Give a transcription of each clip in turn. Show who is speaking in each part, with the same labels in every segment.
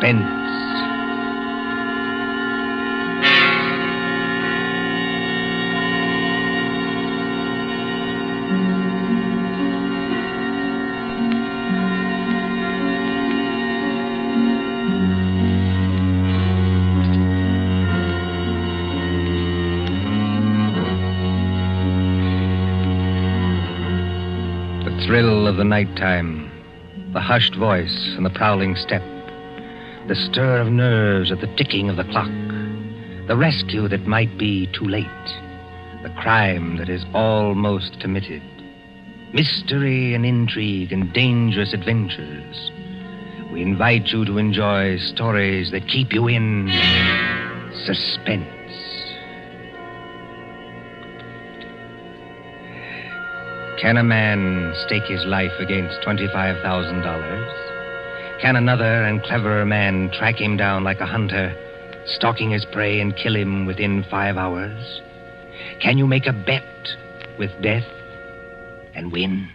Speaker 1: Suspense. The thrill of the nighttime, the hushed voice and the prowling step, the stir of nerves at the ticking of the clock, the rescue that might be too late, the crime that is almost committed, mystery and intrigue and dangerous adventures. We invite you to enjoy stories that keep you in suspense. Can a man stake his life against $25,000? Can another and cleverer man track him down like a hunter, stalking his prey and kill him within 5 hours? Can you make a bet with death and win?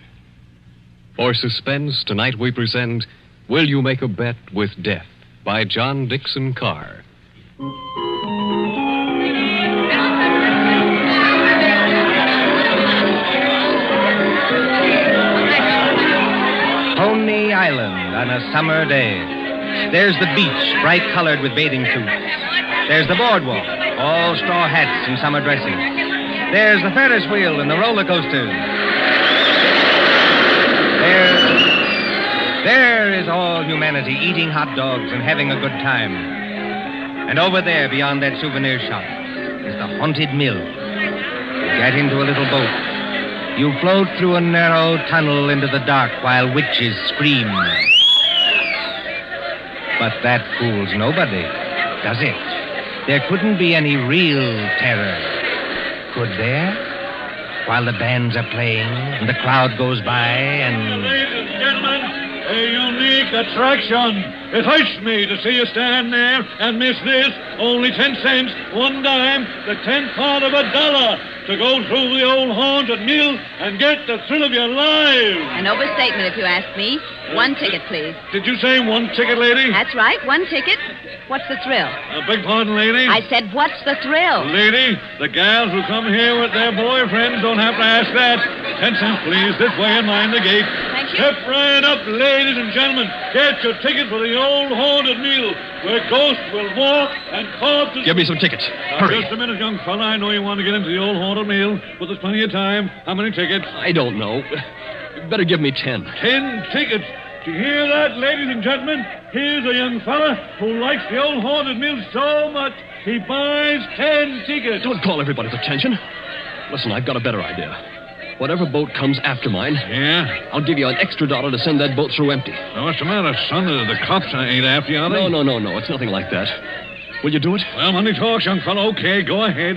Speaker 2: For Suspense, tonight we present Will You Make a Bet with Death by John Dixon Carr.
Speaker 1: Coney Island on a summer day. There's the beach, bright colored with bathing suits. There's the boardwalk, all straw hats and summer dresses. There's the Ferris wheel and the roller coasters. There is all humanity eating hot dogs and having a good time. And over there, beyond that souvenir shop, is the haunted mill. You get into a little boat. You float through a narrow tunnel into the dark while witches scream. But that fools nobody, does it? There couldn't be any real terror, could there? While the bands are playing and the crowd goes by and...
Speaker 3: Ladies and gentlemen, a unique attraction. It hurts me to see you stand there and miss this. Only 10 cents, 1 dime, the 10th part of $1 to go through the old haunted mill and get the thrill of your lives.
Speaker 4: An overstatement, if you ask me. 1 ticket, please.
Speaker 3: Did you say 1 ticket, lady?
Speaker 4: That's right, 1 ticket. What's the thrill?
Speaker 3: Beg pardon, lady?
Speaker 4: I said, what's the thrill?
Speaker 3: Lady, the gals who come here with their boyfriends don't have to ask that. 10 cents, please, this way and mind the gate.
Speaker 4: Thank you.
Speaker 3: Step right up, ladies and gentlemen. Get your ticket for the old haunted mill, where ghosts will walk and corpses...
Speaker 2: Give me some tickets. Hurry.
Speaker 3: Just a minute, young fella. I know you want to get into the old haunted mill, but there's plenty of time. How many tickets?
Speaker 2: I don't know. You better give me 10.
Speaker 3: 10 tickets. Do you hear that, ladies and gentlemen? Here's a young fella who likes the old haunted mill so much, he buys 10 tickets.
Speaker 2: Don't call everybody's attention. Listen, I've got a better idea. Whatever boat comes after mine,
Speaker 3: Yeah?
Speaker 2: I'll give you an extra $1 to send that boat through empty.
Speaker 3: Now, what's the matter, son? The cops ain't after you, are they?
Speaker 2: No. It's nothing like that. Will you do it?
Speaker 3: Well, money talks, young fellow. Okay, go ahead.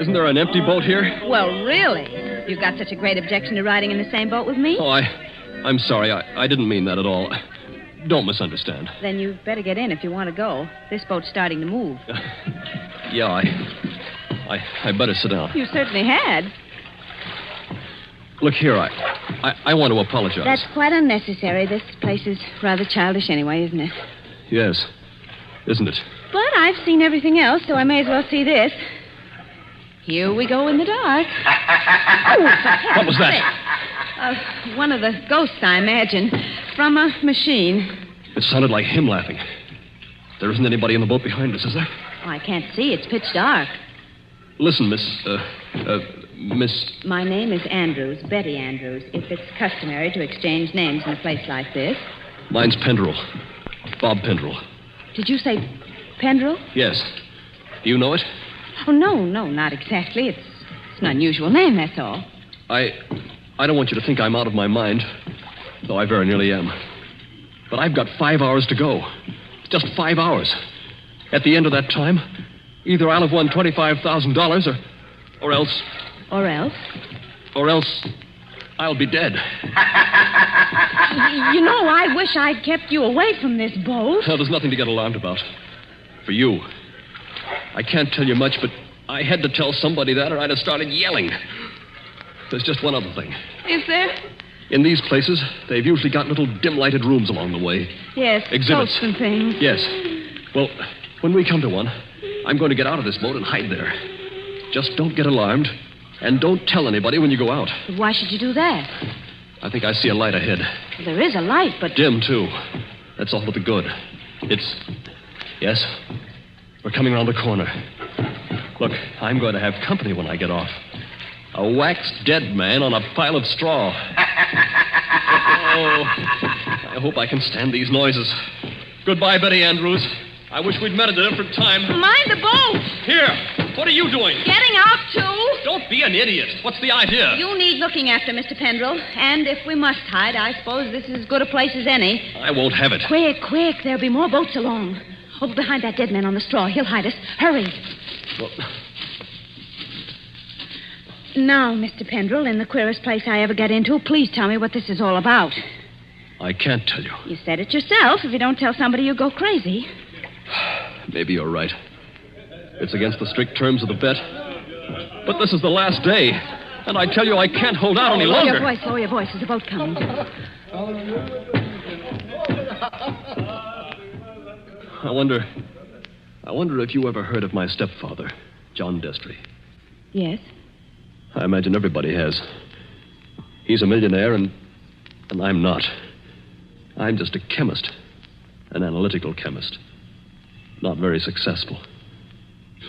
Speaker 2: Isn't there an empty boat here?
Speaker 4: Well, really? You've got such a great objection to riding in the same boat with me?
Speaker 2: Oh, I'm sorry. I didn't mean that at all. Don't misunderstand.
Speaker 4: Then you'd better get in if you want to go. This boat's starting to move.
Speaker 2: Yeah, I better sit down.
Speaker 4: You certainly had.
Speaker 2: Look here, I want to apologize.
Speaker 4: That's quite unnecessary. This place is rather childish anyway, isn't it?
Speaker 2: Yes, isn't it?
Speaker 4: But I've seen everything else, so I may as well see this. Here we go in the dark.
Speaker 2: What was that?
Speaker 4: One of the ghosts, I imagine, from a machine.
Speaker 2: It sounded like him laughing. There isn't anybody in the boat behind us, is there?
Speaker 4: Oh, I can't see. It's pitch dark.
Speaker 2: Listen, Miss...
Speaker 4: My name is Andrews, Betty Andrews, if it's customary to exchange names in a place like this.
Speaker 2: Mine's Pendrell. Bob Pendrell.
Speaker 4: Did you say Pendrell?
Speaker 2: Yes. Do you know it?
Speaker 4: Oh, no, not exactly. It's an unusual name, that's all.
Speaker 2: I don't want you to think I'm out of my mind, though I very nearly am. But I've got 5 hours to go. Just 5 hours. At the end of that time, either I'll have won $25,000 or else...
Speaker 4: Or else?
Speaker 2: Or else I'll be dead.
Speaker 4: You know, I wish I'd kept you away from this boat.
Speaker 2: Well, there's nothing to get alarmed about. For you. I can't tell you much, but I had to tell somebody that or I'd have started yelling. There's just one other thing.
Speaker 4: Is there?
Speaker 2: In these places, they've usually got little dim-lighted rooms along the way.
Speaker 4: Yes,
Speaker 2: Exhibits.
Speaker 4: boats and things.
Speaker 2: Yes. Well, when we come to one, I'm going to get out of this boat and hide there. Just don't get alarmed, and don't tell anybody when you go out.
Speaker 4: But why should you do that?
Speaker 2: I think I see a light ahead.
Speaker 4: Well, there is a light, but...
Speaker 2: Dim, too. That's all to the good. It's... Yes? We're coming around the corner. Look, I'm going to have company when I get off. A waxed dead man on a pile of straw. Oh, I hope I can stand these noises. Goodbye, Betty Andrews. I wish we'd met at a different time.
Speaker 4: Mind the boat!
Speaker 2: Here, what are you doing?
Speaker 4: Getting out, too?
Speaker 2: Don't be an idiot. What's the idea?
Speaker 4: You need looking after, Mr. Pendrell. And if we must hide, I suppose this is as good a place as any.
Speaker 2: I won't have it.
Speaker 4: Quick, quick. There'll be more boats along. Over behind that dead man on the straw. He'll hide us. Hurry.
Speaker 2: Well...
Speaker 4: Now, Mr. Pendrell, in the queerest place I ever get into, please tell me what this is all about.
Speaker 2: I can't tell you.
Speaker 4: You said it yourself. If you don't tell somebody, you'll go crazy.
Speaker 2: Maybe you're right. It's against the strict terms of the bet. But this is the last day. And I tell you, I can't hold out any longer.
Speaker 4: Lower your voice. There's a boat coming.
Speaker 2: I wonder if you ever heard of my stepfather, John Destry.
Speaker 4: Yes?
Speaker 2: I imagine everybody has. He's a millionaire, and I'm not. I'm just a chemist, an analytical chemist. Not very successful.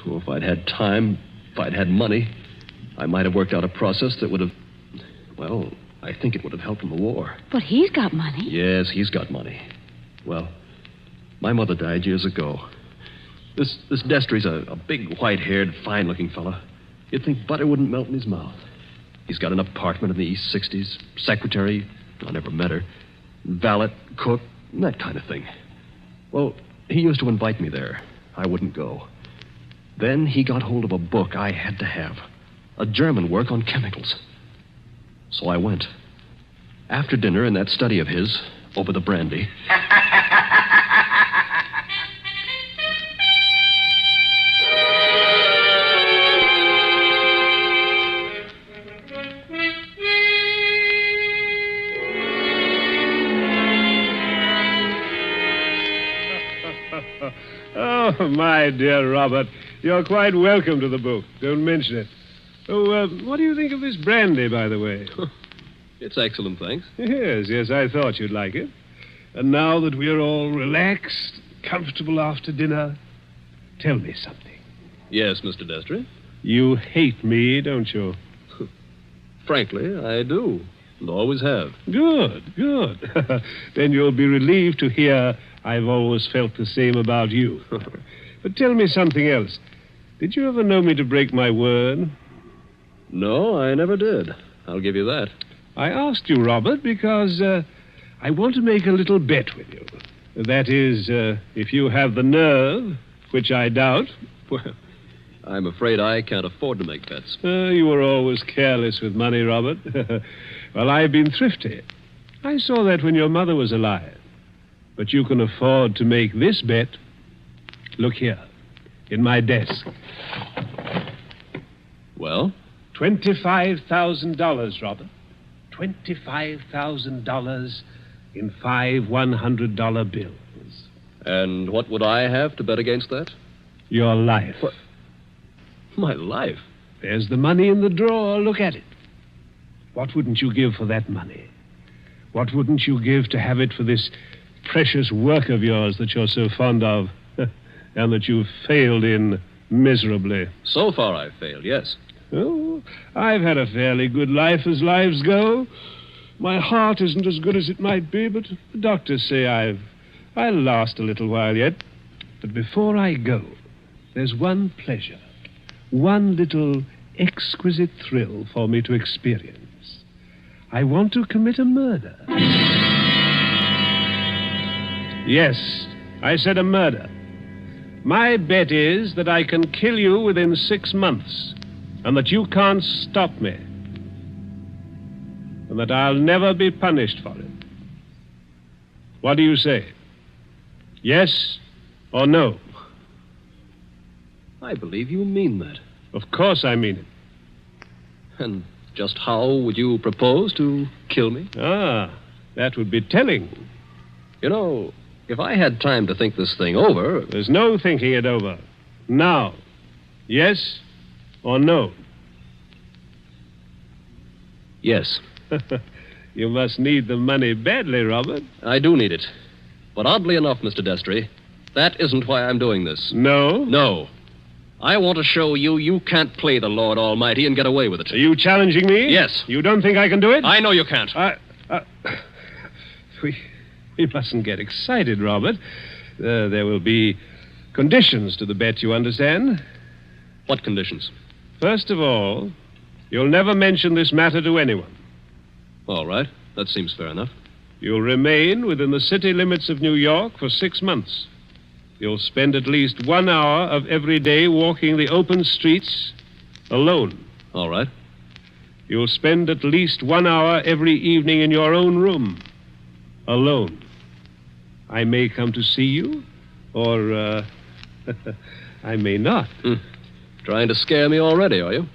Speaker 2: So if I'd had time, if I'd had money, I might have worked out a process that would have... Well, I think it would have helped in the war.
Speaker 4: But he's got money.
Speaker 2: Yes, he's got money. Well, my mother died years ago. This Destry's a big, white-haired, fine-looking fella. You'd think butter wouldn't melt in his mouth. He's got an apartment in the East 60s, secretary, I never met her, valet, cook, that kind of thing. Well, he used to invite me there. I wouldn't go. Then he got hold of a book I had to have, a German work on chemicals. So I went. After dinner in that study of his, over the brandy...
Speaker 5: Oh, my dear Robert, you're quite welcome to the book. Don't mention it. Oh, what do you think of this brandy, by the way?
Speaker 2: It's excellent, thanks.
Speaker 5: Yes, I thought you'd like it. And now that we're all relaxed, comfortable after dinner, tell me something.
Speaker 2: Yes, Mr. Destry?
Speaker 5: You hate me, don't you?
Speaker 2: Frankly, I do. And always have.
Speaker 5: Good. Then you'll be relieved to hear I've always felt the same about you. But tell me something else. Did you ever know me to break my word?
Speaker 2: No, I never did. I'll give you that.
Speaker 5: I asked you, Robert, because I want to make a little bet with you. That is, if you have the nerve, which I doubt.
Speaker 2: Well, I'm afraid I can't afford to make bets.
Speaker 5: You were always careless with money, Robert. Well, I've been thrifty. I saw that when your mother was alive. But you can afford to make this bet. Look here, in my desk.
Speaker 2: Well?
Speaker 5: $25,000, Robert. $25,000 in 5 $100 bills.
Speaker 2: And what would I have to bet against that?
Speaker 5: Your life.
Speaker 2: What? My life?
Speaker 5: There's the money in the drawer. Look at it. What wouldn't you give for that money? What wouldn't you give to have it for this precious work of yours that you're so fond of and that you've failed in miserably?
Speaker 2: So far I've failed, yes.
Speaker 5: Oh, I've had a fairly good life as lives go. My heart isn't as good as it might be, but the doctors say I'll last a little while yet. But before I go, there's one pleasure, one little exquisite thrill for me to experience. I want to commit a murder. Yes, I said a murder. My bet is that I can kill you within 6 months, and that you can't stop me, and that I'll never be punished for it. What do you say? Yes or no?
Speaker 2: I believe you mean that.
Speaker 5: Of course I mean it.
Speaker 2: And Just how would you propose to kill me?
Speaker 5: Ah, that would be telling.
Speaker 2: You know, if I had time to think this thing over...
Speaker 5: There's no thinking it over. Now. Yes or no?
Speaker 2: Yes.
Speaker 5: You must need the money badly, Robert.
Speaker 2: I do need it. But oddly enough, Mr. Destry, that isn't why I'm doing this.
Speaker 5: No?
Speaker 2: No. I want to show you can't play the Lord Almighty and get away with it.
Speaker 5: Are you challenging me?
Speaker 2: Yes.
Speaker 5: You don't think I can do it?
Speaker 2: I know you can't.
Speaker 5: We mustn't get excited, Robert. There will be conditions to the bet, you understand?
Speaker 2: What conditions?
Speaker 5: First of all, you'll never mention this matter to anyone.
Speaker 2: All right. That seems fair enough.
Speaker 5: You'll remain within the city limits of New York for 6 months. You'll spend at least 1 hour of every day walking the open streets alone.
Speaker 2: All right.
Speaker 5: You'll spend at least 1 hour every evening in your own room, alone. I may come to see you, or I may not.
Speaker 2: Trying to scare me already, are you?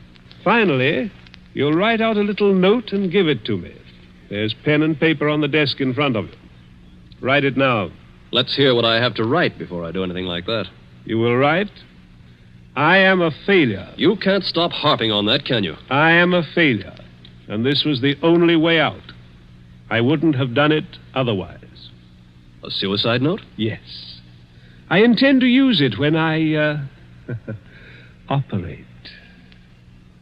Speaker 5: Finally, you'll write out a little note and give it to me. There's pen and paper on the desk in front of you. Write it now.
Speaker 2: Let's hear what I have to write before I do anything like that.
Speaker 5: You will write, I am a failure.
Speaker 2: You can't stop harping on that, can you?
Speaker 5: I am a failure, and this was the only way out. I wouldn't have done it otherwise.
Speaker 2: A suicide note?
Speaker 5: Yes. I intend to use it when I, operate.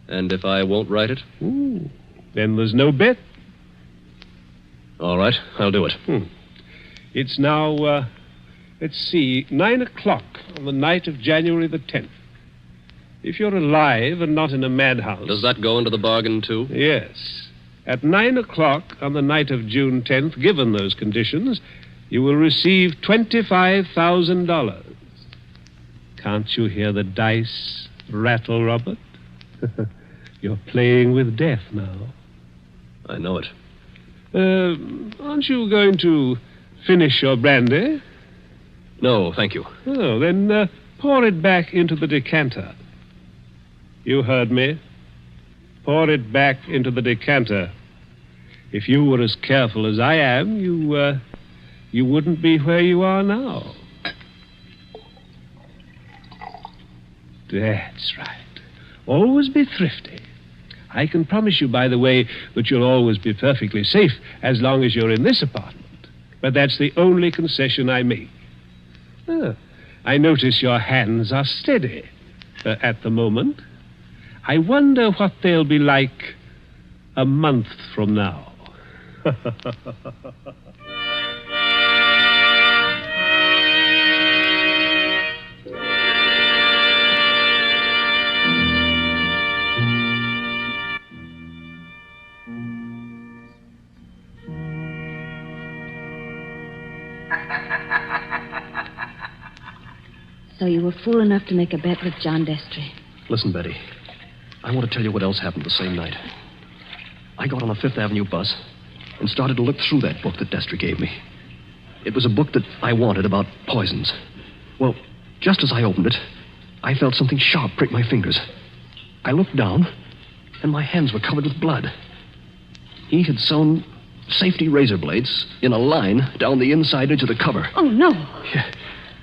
Speaker 2: And if I won't write it?
Speaker 5: Ooh, then there's no bet.
Speaker 2: All right, I'll do it.
Speaker 5: It's now, let's see, 9 o'clock on the night of January the 10th. If you're alive and not in a madhouse...
Speaker 2: Does that go into the bargain, too?
Speaker 5: Yes. At 9 o'clock on the night of June 10th, given those conditions, you will receive $25,000. Can't you hear the dice rattle, Robert? You're playing with death now.
Speaker 2: I know it.
Speaker 5: Aren't you going to finish your brandy?
Speaker 2: No, thank you.
Speaker 5: Oh, then pour it back into the decanter. You heard me. Pour it back into the decanter. If you were as careful as I am, you wouldn't be where you are now. That's right. Always be thrifty. I can promise you, by the way, that you'll always be perfectly safe as long as you're in this apartment. But that's the only concession I make. I notice your hands are steady at the moment. I wonder what they'll be like a month from now.
Speaker 4: So you were fool enough to make a bet with John Destry.
Speaker 2: Listen, Betty. I want to tell you what else happened the same night. I got on a Fifth Avenue bus and started to look through that book that Destry gave me. It was a book that I wanted about poisons. Well, just as I opened it, I felt something sharp prick my fingers. I looked down, and my hands were covered with blood. He had sewn safety razor blades in a line down the inside edge of the cover.
Speaker 4: Oh, no.
Speaker 2: Yeah.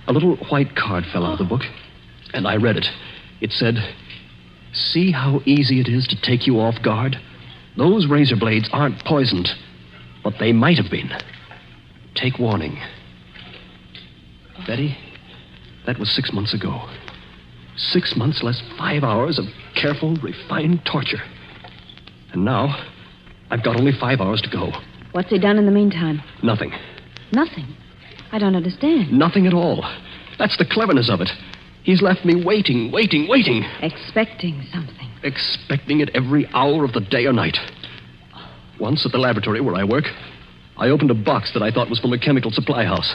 Speaker 2: A little white card fell out of the book, and I read it. It said, "See how easy it is to take you off guard? Those razor blades aren't poisoned, but they might have been. Take warning." Betty, that was 6 months ago. 6 months less 5 hours of careful, refined torture. And now, I've got only 5 hours to go.
Speaker 4: What's he done in the meantime?
Speaker 2: Nothing.
Speaker 4: Nothing. I don't understand.
Speaker 2: Nothing at all. That's the cleverness of it. He's left me waiting.
Speaker 4: Expecting something.
Speaker 2: Expecting it every hour of the day or night. Once at the laboratory where I work, I opened a box that I thought was from a chemical supply house.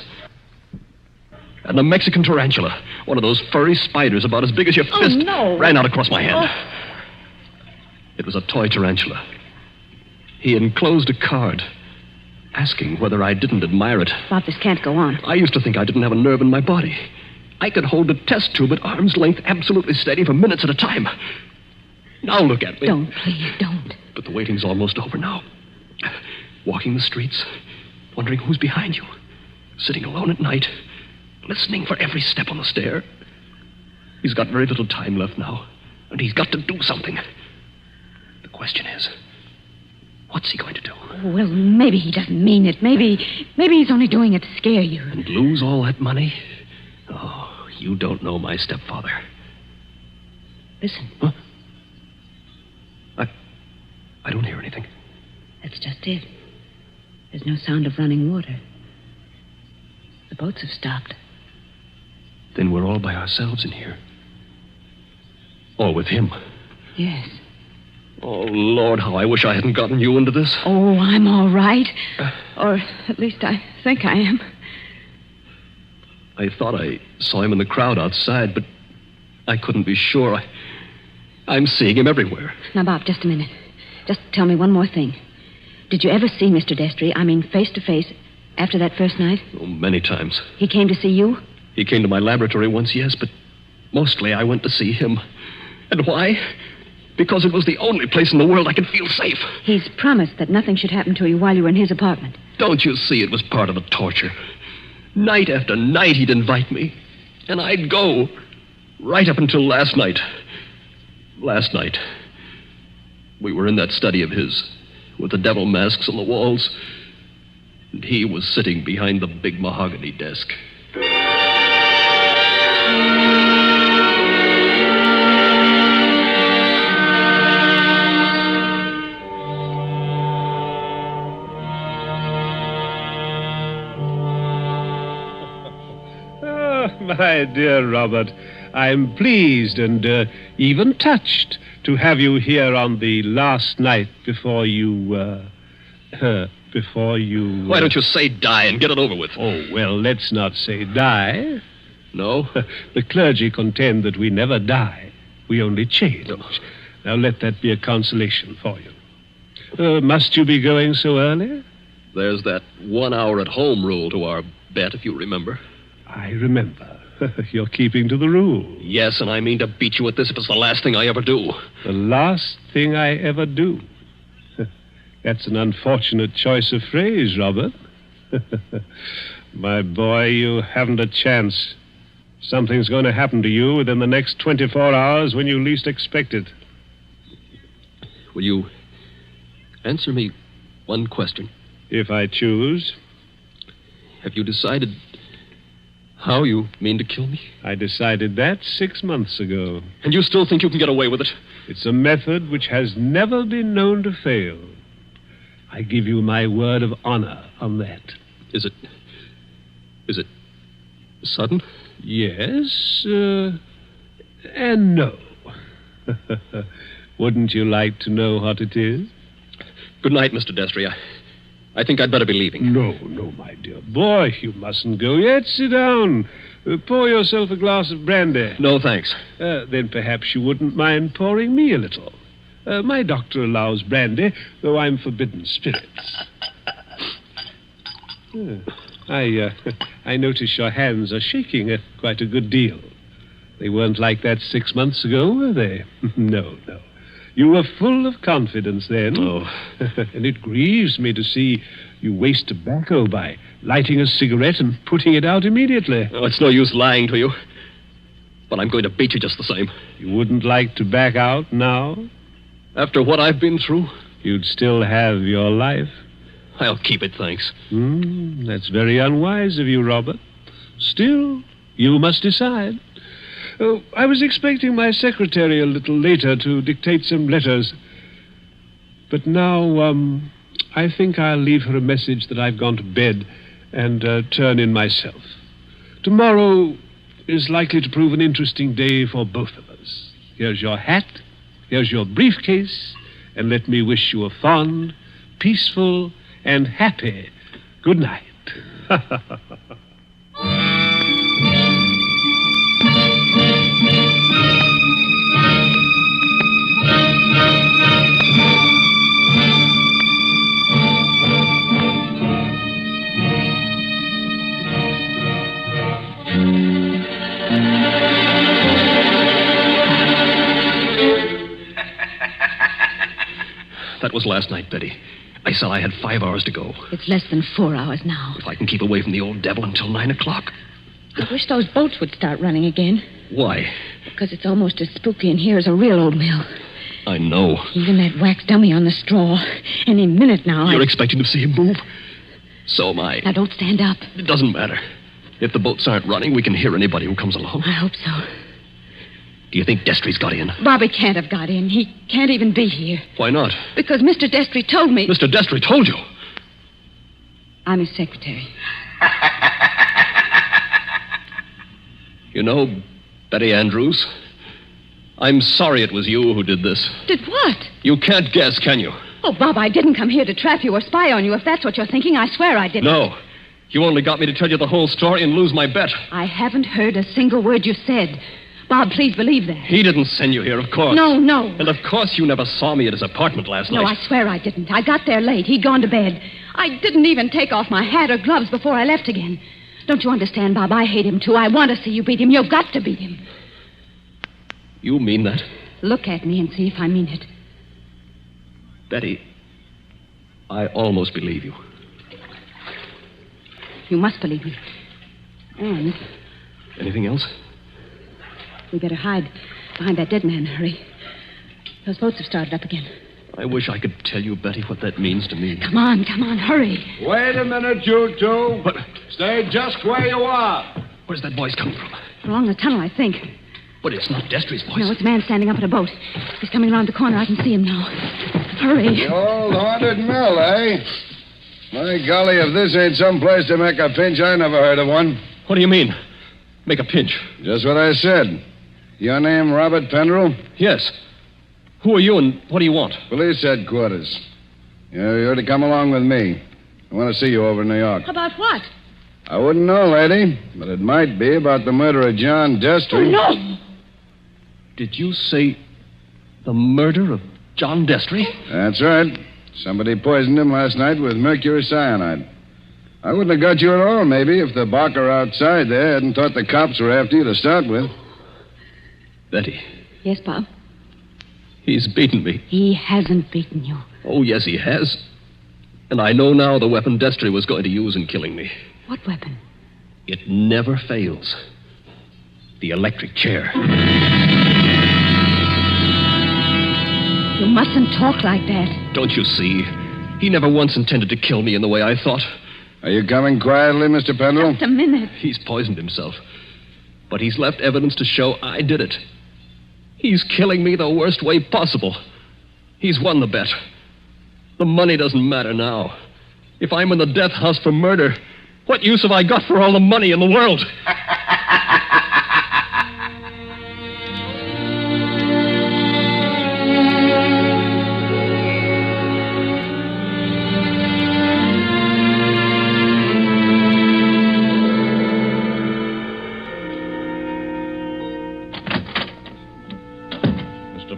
Speaker 2: And a Mexican tarantula, one of those furry spiders about as big as your fist, ran out across my hand. It was a toy tarantula. He enclosed a card asking whether I didn't admire it.
Speaker 4: Bob, this can't go on.
Speaker 2: I used to think I didn't have a nerve in my body. I could hold a test tube at arm's length absolutely steady for minutes at a time. Now look at me.
Speaker 4: Don't, please, don't.
Speaker 2: But the waiting's almost over now. Walking the streets, wondering who's behind you. Sitting alone at night, listening for every step on the stair. He's got very little time left now, and he's got to do something. The question is, what's he going to do?
Speaker 4: Well, maybe he doesn't mean it. Maybe he's only doing it to scare you.
Speaker 2: And lose all that money? Oh, you don't know my stepfather.
Speaker 4: Listen.
Speaker 2: Huh? I don't hear anything.
Speaker 4: That's just it. There's no sound of running water. The boats have stopped.
Speaker 2: Then we're all by ourselves in here. All with him.
Speaker 4: Yes.
Speaker 2: Oh, Lord, how I wish I hadn't gotten you into this.
Speaker 4: Oh, I'm all right. Or at least I think I am.
Speaker 2: I thought I saw him in the crowd outside, but I couldn't be sure. I'm seeing him everywhere.
Speaker 4: Now, Bob, just a minute. Just tell me one more thing. Did you ever see Mr. Destry, I mean face to face, after that first night?
Speaker 2: Oh, many times.
Speaker 4: He came to see you?
Speaker 2: He came to my laboratory once, yes, but mostly I went to see him. And why? Because it was the only place in the world I could feel safe.
Speaker 4: He's promised that nothing should happen to you while you were in his apartment.
Speaker 2: Don't you see it was part of the torture? Night after night he'd invite me, and I'd go, right up until last night. Last night, we were in that study of his, with the devil masks on the walls, and he was sitting behind the big mahogany desk.
Speaker 5: My dear Robert, I'm pleased and even touched to have you here on the last night before you...
Speaker 2: Why don't you say die and get it over with?
Speaker 5: Oh, well, let's not say die.
Speaker 2: No?
Speaker 5: The clergy contend that we never die. We only change.
Speaker 2: No.
Speaker 5: Now, let that be a consolation for you. Must you be going so early?
Speaker 2: There's that 1 hour at home rule to our bet, if you remember.
Speaker 5: I remember. You're keeping to the rule.
Speaker 2: Yes, and I mean to beat you at this if it's the last thing I ever do.
Speaker 5: The last thing I ever do. That's an unfortunate choice of phrase, Robert. My boy, you haven't a chance. Something's going to happen to you within the next 24 hours when you least expect it.
Speaker 2: Will you answer me one question?
Speaker 5: If I choose.
Speaker 2: Have you decided how you mean to kill me?
Speaker 5: I decided that 6 months ago.
Speaker 2: And you still think you can get away with it?
Speaker 5: It's a method which has never been known to fail. I give you my word of honor on that.
Speaker 2: Is it sudden?
Speaker 5: Yes, and no. Wouldn't you like to know what it is?
Speaker 2: Good night, Mr. Destry. I think I'd better be leaving.
Speaker 5: No, my dear boy, you mustn't go yet. Sit down. Pour yourself a glass of brandy.
Speaker 2: No, thanks.
Speaker 5: Then perhaps you wouldn't mind pouring me a little. My doctor allows brandy, though I'm forbidden spirits. I notice your hands are shaking quite a good deal. They weren't like that 6 months ago, were they? No. You were full of confidence then.
Speaker 2: Oh.
Speaker 5: And it grieves me to see you waste tobacco by lighting a cigarette and putting it out immediately.
Speaker 2: Oh, it's no use lying to you. But I'm going to beat you just the same.
Speaker 5: You wouldn't like to back out now?
Speaker 2: After what I've been through?
Speaker 5: You'd still have your life.
Speaker 2: I'll keep it, thanks.
Speaker 5: That's very unwise of you, Robert. Still, you must decide. Oh, I was expecting my secretary a little later to dictate some letters. But now, I think I'll leave her a message that I've gone to bed and turn in myself. Tomorrow is likely to prove an interesting day for both of us. Here's your hat, here's your briefcase, and let me wish you a fond, peaceful, and happy good night.
Speaker 2: That That was last night, Betty. I said I had 5 hours to go.
Speaker 4: It's less than 4 hours now.
Speaker 2: If I can keep away from the old devil until 9 o'clock.
Speaker 4: I wish those boats would start running again.
Speaker 2: Why?
Speaker 4: Because it's almost as spooky in here as a real old mill.
Speaker 2: I know.
Speaker 4: Even that wax dummy on the straw. Any minute now.
Speaker 2: You're expecting to see him move? So am I.
Speaker 4: Now, don't stand up.
Speaker 2: It doesn't matter. If the boats aren't running, we can hear anybody who comes along.
Speaker 4: I hope so.
Speaker 2: Do you think Destry's got in?
Speaker 4: Bobby can't have got in. He can't even be here.
Speaker 2: Why not?
Speaker 4: Because Mr. Destry told me...
Speaker 2: Mr. Destry told you?
Speaker 4: I'm his secretary.
Speaker 2: You know, Betty Andrews, I'm sorry it was you who did this.
Speaker 4: Did what?
Speaker 2: You can't guess, can you?
Speaker 4: Oh, Bob, I didn't come here to trap you or spy on you. If that's what you're thinking, I swear I didn't.
Speaker 2: No. You only got me to tell you the whole story and lose my bet.
Speaker 4: I haven't heard a single word you said. Bob, please believe that.
Speaker 2: He didn't send you here, of course.
Speaker 4: No.
Speaker 2: And of course you never saw me at his apartment last night.
Speaker 4: No, I swear I didn't. I got there late. He'd gone to bed. I didn't even take off my hat or gloves before I left again. Don't you understand, Bob? I hate him, too. I want to see you beat him. You've got to beat him.
Speaker 2: You mean that?
Speaker 4: Look at me and see if I mean it.
Speaker 2: Betty, I almost believe you.
Speaker 4: You must believe me. And
Speaker 2: Anything else?
Speaker 4: we better hide behind that dead man. Hurry. Those boats have started up again.
Speaker 2: I wish I could tell you, Betty, what that means to me.
Speaker 4: Come on, hurry.
Speaker 6: Wait a minute, you two.
Speaker 2: What?
Speaker 6: Stay just where you are.
Speaker 2: Where's that voice coming from?
Speaker 4: Along the tunnel, I think.
Speaker 2: But it's not Destry's voice.
Speaker 4: No, it's a man standing up in a boat. He's coming around the corner. I can see him now. Hurry.
Speaker 6: The old haunted mill, eh? My golly, if this ain't some place to make a pinch, I never heard of one.
Speaker 2: What do you mean? Make a pinch?
Speaker 6: Just what I said. Your name, Robert Penderell?
Speaker 2: Yes. Who are you and what do you want?
Speaker 6: Police headquarters. You're to come along with me. I want to see you over in New York.
Speaker 4: About what?
Speaker 6: I wouldn't know, lady, but it might be about the murder of John Destry.
Speaker 4: Oh, no.
Speaker 2: Did you say the murder of John Destry?
Speaker 6: That's right. Somebody poisoned him last night with mercury cyanide. I wouldn't have got you at all, maybe, if the barker outside there hadn't thought the cops were after you to start with.
Speaker 2: Betty,
Speaker 4: Yes, Bob?
Speaker 2: he's beaten me.
Speaker 4: He hasn't beaten you.
Speaker 2: Oh, yes, he has. And I know now the weapon Destry was going to use in killing me.
Speaker 4: What weapon?
Speaker 2: It never fails. The electric chair.
Speaker 4: You mustn't talk like that.
Speaker 2: Don't you see? He never once intended to kill me in the way I thought.
Speaker 6: Are you coming quietly, Mr. Penderell?
Speaker 4: Just a minute.
Speaker 2: He's poisoned himself. But he's left evidence to show I did it. He's killing me the worst way possible. He's won the bet. The money doesn't matter now. If I'm in the death house for murder, what use have I got for all the money in the world?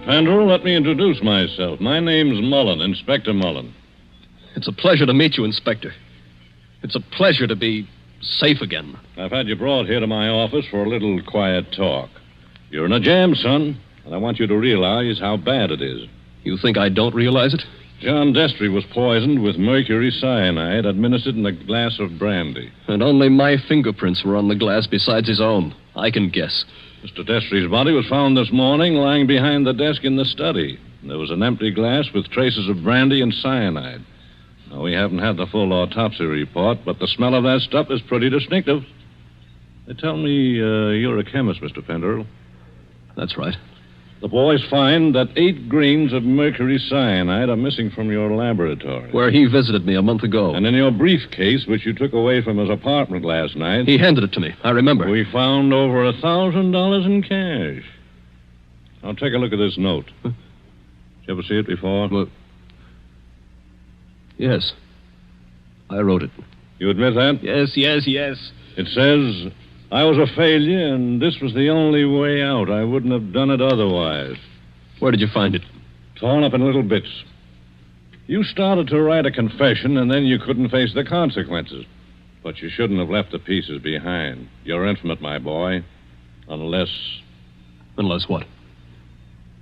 Speaker 3: Penderell, let me introduce myself. My name's Mullen, Inspector Mullen.
Speaker 2: It's a pleasure to meet you, Inspector. It's a pleasure to be safe again.
Speaker 3: I've had you brought here to my office for a little quiet talk. You're in a jam, son, and I want you to realize how bad it is.
Speaker 2: You think I don't realize it?
Speaker 3: John Destry was poisoned with mercury cyanide administered in a glass of brandy.
Speaker 2: And only my fingerprints were on the glass besides his own. I can guess.
Speaker 3: Mr. Destry's body was found this morning lying behind the desk in the study. There was an empty glass with traces of brandy and cyanide. Now, we haven't had the full autopsy report, but the smell of that stuff is pretty distinctive. They tell me you're a chemist, Mr. Penderell.
Speaker 2: That's right.
Speaker 3: The boys find that 8 grains of mercury cyanide are missing from your laboratory.
Speaker 2: Where he visited me a month ago.
Speaker 3: And in your briefcase, which you took away from his apartment last night...
Speaker 2: He handed it to me. I remember.
Speaker 3: We found over $1,000 in cash. Now, take a look at this note.
Speaker 2: Huh?
Speaker 3: Did you ever see it before?
Speaker 2: Well, yes. I wrote it.
Speaker 3: You admit that?
Speaker 2: Yes.
Speaker 3: It says, I was a failure, and this was the only way out. I wouldn't have done it otherwise.
Speaker 2: Where did you find it?
Speaker 3: Torn up in little bits. You started to write a confession, and then you couldn't face the consequences. But you shouldn't have left the pieces behind. You're intimate, my boy. Unless...
Speaker 2: Unless what?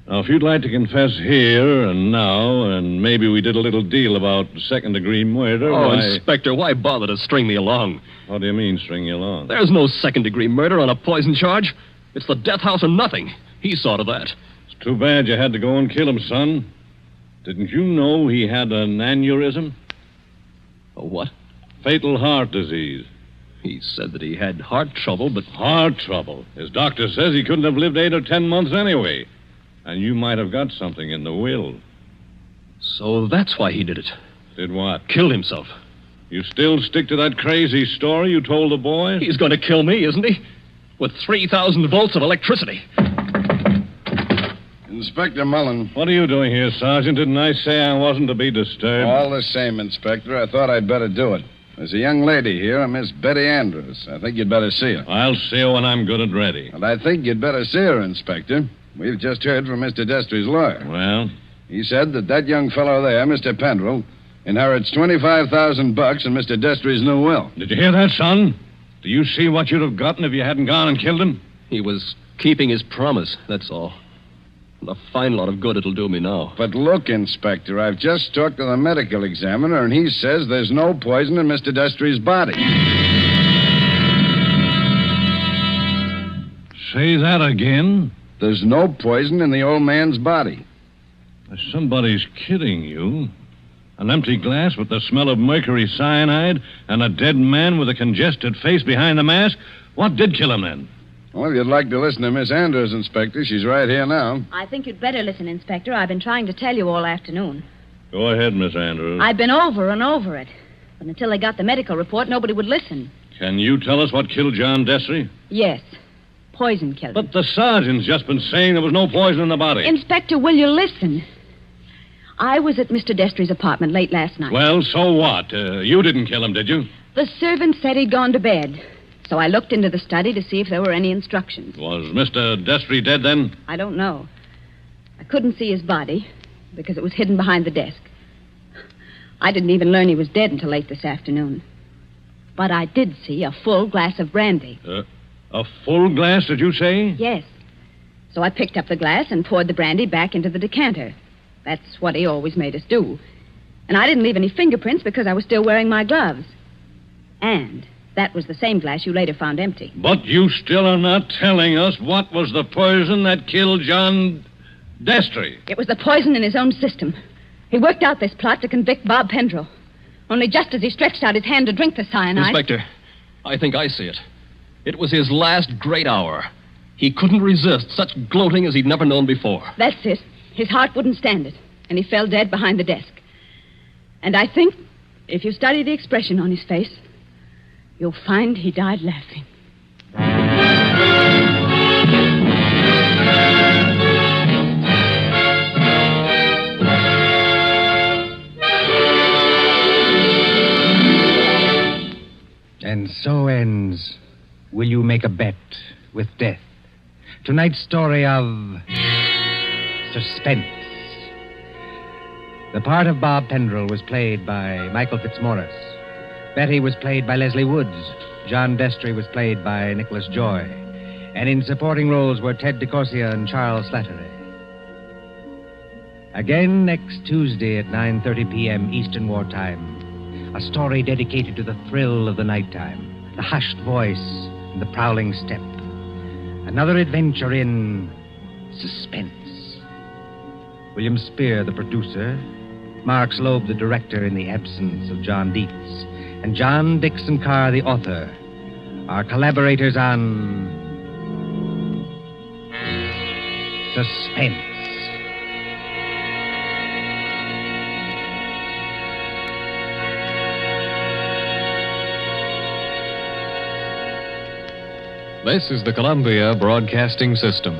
Speaker 3: Now, if you'd like to confess here and now, and maybe we did a little deal about second-degree murder,
Speaker 2: Oh, Inspector, why bother to string me along?
Speaker 3: What do you mean, string you along?
Speaker 2: There's no second-degree murder on a poison charge. It's the death house or nothing. He saw to that.
Speaker 3: It's too bad you had to go and kill him, son. Didn't you know he had an aneurysm?
Speaker 2: A what?
Speaker 3: Fatal heart disease.
Speaker 2: He said that he had heart trouble, but...
Speaker 3: Heart trouble. His doctor says he couldn't have lived 8 or 10 months anyway. And you might have got something in the will.
Speaker 2: So that's why he did it.
Speaker 3: Did what?
Speaker 2: Killed himself.
Speaker 3: You still stick to that crazy story you told the boys?
Speaker 2: He's going to kill me, isn't he? With 3,000 volts of electricity.
Speaker 6: Inspector Mullen.
Speaker 3: What are you doing here, Sergeant? Didn't I say I wasn't to be disturbed?
Speaker 6: All the same, Inspector, I thought I'd better do it. There's a young lady here, a Miss Betty Andrews. I think you'd better see her.
Speaker 3: I'll see her when I'm good and ready.
Speaker 6: And I think you'd better see her, Inspector. We've just heard from Mr. Destry's lawyer.
Speaker 3: Well?
Speaker 6: He said that young fellow there, Mr. Pendrell, inherits $25,000 in Mr. Destry's new will.
Speaker 3: Did you hear that, son? Do you see what you'd have gotten if you hadn't gone and killed him?
Speaker 2: He was keeping his promise, that's all. And a fine lot of good it'll do me now.
Speaker 6: But look, Inspector, I've just talked to the medical examiner, and he says there's no poison in Mr. Destry's body.
Speaker 3: Say that again?
Speaker 6: There's no poison in the old man's body.
Speaker 3: Somebody's kidding you. An empty glass with the smell of mercury cyanide and a dead man with a congested face behind the mask? What did kill him then?
Speaker 6: Well, if you'd like to listen to Miss Andrews, Inspector, she's right here now.
Speaker 7: I think you'd better listen, Inspector. I've been trying to tell you all afternoon.
Speaker 3: Go ahead, Miss Andrews.
Speaker 7: I've been over and over it. But until they got the medical report, nobody would listen.
Speaker 3: Can you tell us what killed John Destry?
Speaker 7: Yes. Poison killed him.
Speaker 3: But the sergeant's just been saying there was no poison in the body.
Speaker 7: Inspector, will you listen? I was at Mr. Destry's apartment late last night.
Speaker 3: Well, so what? You didn't kill him, did you?
Speaker 7: The servant said he'd gone to bed. So I looked into the study to see if there were any instructions.
Speaker 3: Was Mr. Destry dead then?
Speaker 7: I don't know. I couldn't see his body because it was hidden behind the desk. I didn't even learn he was dead until late this afternoon. But I did see a full glass of brandy.
Speaker 3: A full glass, did you say?
Speaker 7: Yes. So I picked up the glass and poured the brandy back into the decanter. That's what he always made us do. And I didn't leave any fingerprints because I was still wearing my gloves. And that was the same glass you later found empty.
Speaker 3: But you still are not telling us what was the poison that killed John Destry.
Speaker 7: It was the poison in his own system. He worked out this plot to convict Bob Pendrell. Only just as he stretched out his hand to drink the cyanide...
Speaker 2: Inspector, I think I see it. It was his last great hour. He couldn't resist such gloating as he'd never known before.
Speaker 7: That's it. His heart wouldn't stand it, and he fell dead behind the desk. And I think, if you study the expression on his face, you'll find he died laughing.
Speaker 1: And so ends Will You Make a Bet with Death? Tonight's story of Suspense. The part of Bob Pendrell was played by Michael Fitzmaurice. Betty was played by Leslie Woods. John Destry was played by Nicholas Joy. And in supporting roles were Ted DeCorsia and Charles Slattery. Again next Tuesday at 9:30 p.m. Eastern Wartime. A story dedicated to the thrill of the nighttime, the hushed voice and the prowling step. Another adventure in Suspense. William Spear, the producer, Mark Slobe, the director in the absence of John Dietz, and John Dixon Carr, the author, are collaborators on Suspense.
Speaker 8: This is the Columbia Broadcasting System.